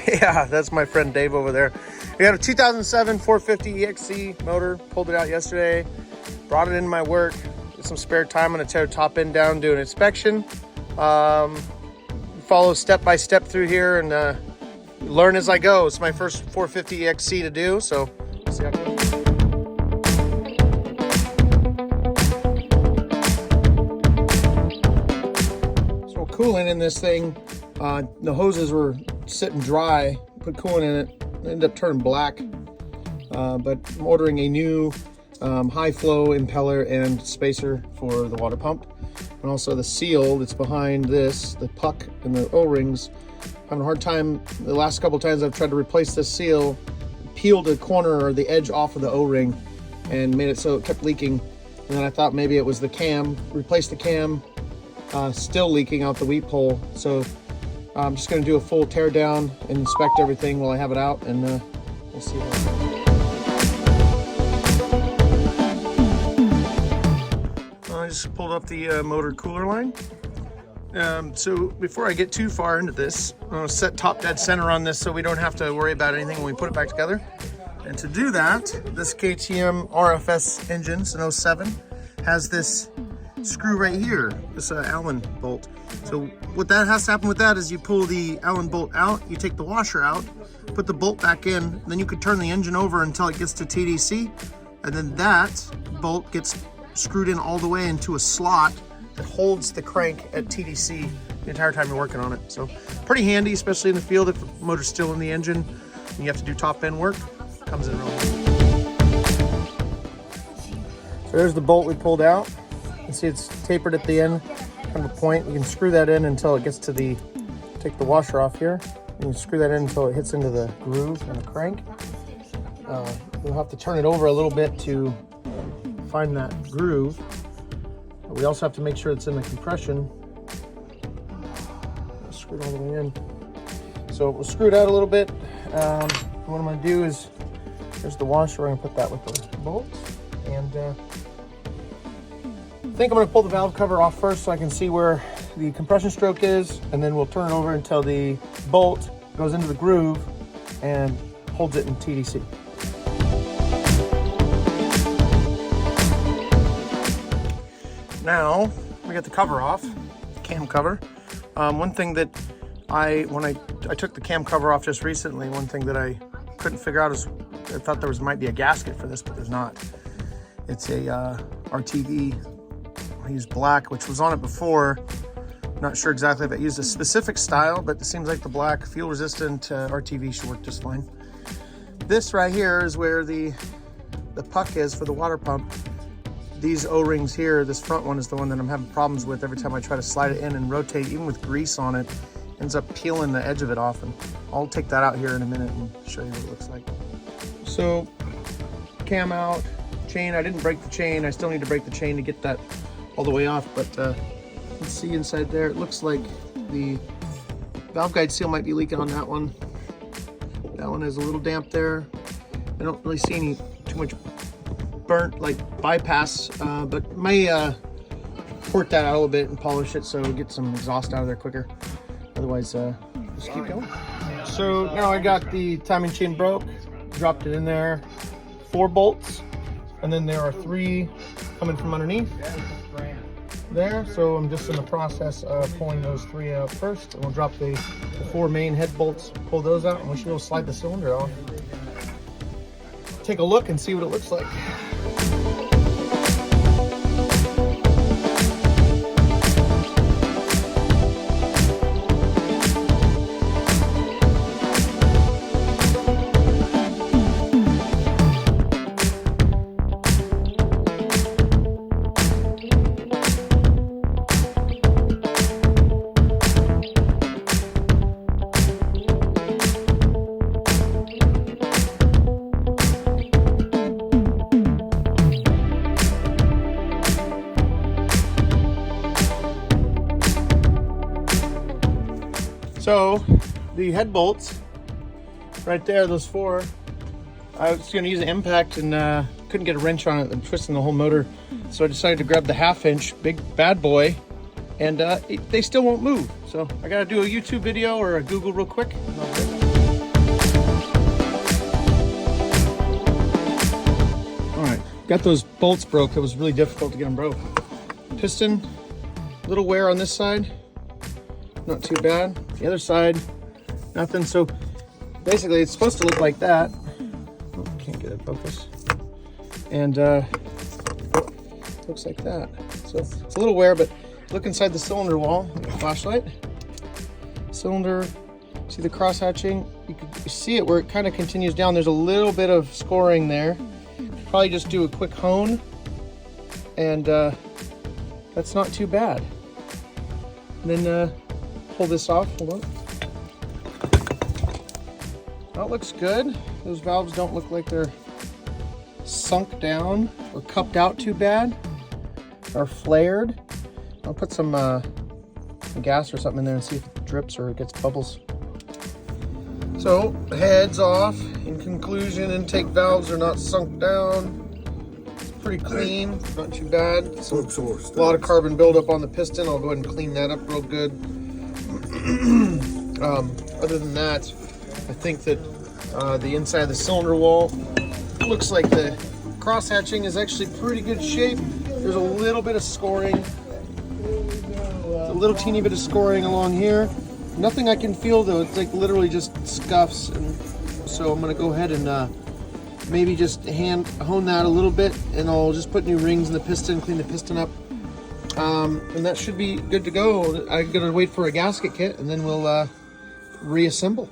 Yeah, that's my friend Dave over there. We got a 2007 450 EXC motor. Pulled it out yesterday. Brought it into my work. Get some spare time. I'm going to tear top end down, do an inspection. Follow step by step through here and learn as I go. It's my first 450 EXC to do, so we'll see how it goes. So coolant in this thing, the hoses were sitting dry. Put coolant in it, ended up turning black. But I'm ordering a new high flow impeller and spacer for the water pump. And also the seal that's behind this, the puck and the O-rings. Having a hard time, the last couple times I've tried to replace this seal, peeled a corner or the edge off of the O-ring and made it so it kept leaking. And then I thought maybe it was the cam, replaced the cam, still leaking out the weep hole. So I'm just gonna do a full tear down and inspect everything while I have it out, and we'll see how it goes. I just pulled up the motor cooler line. So before I get too far into this, I'm gonna set top dead center on this so we don't have to worry about anything when we put it back together. And to do that, this KTM RFS engine, it's an 07, has this screw right here, this Allen bolt. So what that has to happen with that is you pull the Allen bolt out, you take the washer out, put the bolt back in, then you could turn the engine over until it gets to TDC, and then that bolt gets screwed in all the way into a slot that holds the crank at TDC the entire time you're working on it. So pretty handy, especially in the field if the motor's still in the engine and you have to do top end work. Comes in real handy. So there's the bolt we pulled out. You can see it's tapered at the end, kind of a point. You can screw that in until it gets to the, take the washer off here. And you screw that in until it hits into the groove and the crank. You'll have to turn it over a little bit to find that groove. We also have to make sure it's in the compression. Screw it all the way in. So we'll screw it out a little bit. What I'm going to do is, here's the washer. I'm going to put that with the bolts. And I think I'm going to pull the valve cover off first so I can see where the compression stroke is, and then we'll turn it over until the bolt goes into the groove and holds it in TDC. Now we got the cover off, cam cover. One thing that when I took the cam cover off just recently, one thing that I couldn't figure out is I thought there might be a gasket for this, but there's not. It's a RTV. I used black, which was on it before. Not sure exactly if I used a specific style, but it seems like the black fuel resistant RTV should work just fine. This right here is where the puck is for the water pump. These O-rings here, this front one is the one that I'm having problems with. Every time I try to slide it in and rotate, even with grease on it, ends up peeling the edge of it off. And I'll take that out here in a minute and show you what it looks like. So cam out, chain, I didn't break the chain. I still need to break the chain to get that all the way off, but let's see inside there. It looks like the valve guide seal might be leaking on that one. That one is a little damp there. I don't really see any too much burnt like bypass, but may port that out a little bit and polish it so we get some exhaust out of there quicker. Otherwise, just keep going. So now I got the timing chain broke, dropped it in there, 4 bolts, and then there are 3 coming from underneath there. So I'm just in the process of pulling those 3 out first, and we'll drop the 4 main head bolts, pull those out, and we should be able to slide the cylinder off. Take a look and see what it looks like. So the head bolts right there, those 4, I was going to use an impact and couldn't get a wrench on it and twisting the whole motor. So I decided to grab the 1/2" big bad boy, and they still won't move. So I got to do a YouTube video or a Google real quick. got those bolts broke. It was really difficult to get them broke. Piston, little wear on this side, not too bad. The other side, nothing. So basically it's supposed to look like that. Oh, can't get it focus. And looks like that. So it's a little wear, but look inside the cylinder wall, like a flashlight. Cylinder, see the cross hatching? You can see it where it kind of continues down. There's a little bit of scoring there. Probably just do a quick hone, and that's not too bad. And then pull this off. Hold on. That looks good. Those valves don't look like they're sunk down or cupped out too bad or flared. I'll put some gas or something in there and see if it drips or it gets bubbles. So heads off. In conclusion, intake valves are not sunk down. It's pretty clean, not too bad. A lot of carbon buildup on the piston. I'll go ahead and clean that up real good. Other than that, I think that the inside of the cylinder wall looks like the cross hatching is actually pretty good shape. There's a little bit of scoring, a little teeny bit of scoring along here. Nothing I can feel though. It's like literally just scuffs, and so I'm gonna go ahead and maybe just hand hone that a little bit, and I'll just put new rings in the piston, clean the piston up, and that should be good to go. I'm gonna wait for a gasket kit, and then we'll reassemble.